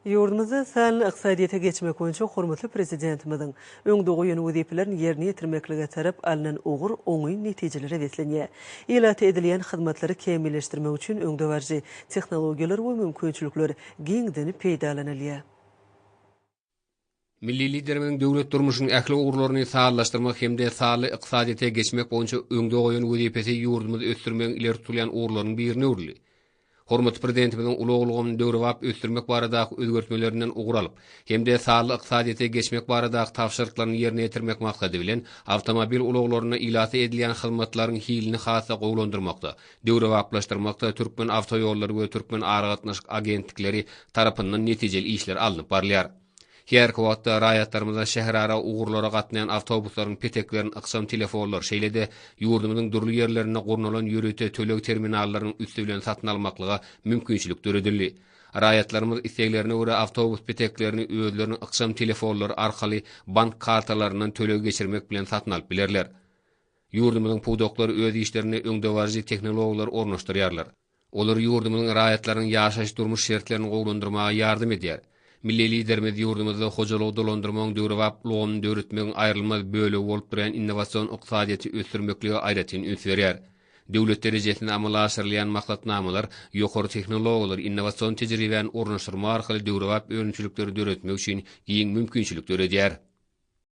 Yurdumuzda sağlık iqtisadiyete geçmek boyunca hormatly prezidentimizin öňde goýan wezipelerini ýerine ýetirmeklige tarap alynan ogur oňy netijelere beslenýär. Eýlata edilýän hyzmatları kemilleşdirmek üçin öňde barjy tehnologiýalar we mümkinçilikler giňden peýdalanylýar. Milli liderimiň döwlet durmuşynyň ähli ugurlaryny sağlaşdyrmak hemde sağly iqtisadiyete geçmek boýunça öňde goýan wezipesi ýurdumyzy ösdürmegiň ileri turýan ugurlarynyň birine urly. Hormat prezidentimiň uluglugyny döwrewap ösdürmek baradaky özgertmelerinden ugur alyp, hemde sağly iqtisadiyete geçmek baradaky tapşyryklaryny ýerine ýetirmek maksady bilen awtomobil uluglaryna ilata edilýän hyzmatlaryň hilini hasa gowlandyrmakda, döwrewaplaşdyrmakda Türkmen Awtoýollary we Türkmen Aragatnaşyk agentlikleri tarapyndan netijeli işler alınıp barlýar. Her wagtda raýatlarymyza şäherara ugurlara gatnaýan awtobuslaryň peteklerini aksam telefonlar şeýlede ýurdumyzyň durly ýerlerine gurnalan ýörete töleg terminallarynyň üstü bilen satyn almaklyga mümkinçilik döredildi. Raýatlarymyz isteklerine görä awtobus peteklerini özleriniň aksam telefonlary arkaly bank kartalaryndan töleg geçirmek bilen satyn alyp bilerler. Ýurdumyzyň pudoklary öz işlerini öňde barjy tehnologiýalar ornaşdyrýarlar. Olar ýurdumyzyň raýatlarynyň ýaşaş durmuş şertlerini gowlandyrmaga ýardym edýär. Milli liderimiz ýurdumyzda hojalyk dolandyrmagyň döwrewap lugyny döwretmegiň aýrylmaz bölegi bolup duran innowasion iqtisadiýaty ösdürmekligi aýratyn üns berýär. Döwlet derejesinde amala aşyrylýan maksatnamalar ýokary tehnologiýalar, innowasion tejribäni ornaşdyrma arkaly döwrewap öňçülükleri döwretmek üçin giň mümkinçilik döredýär.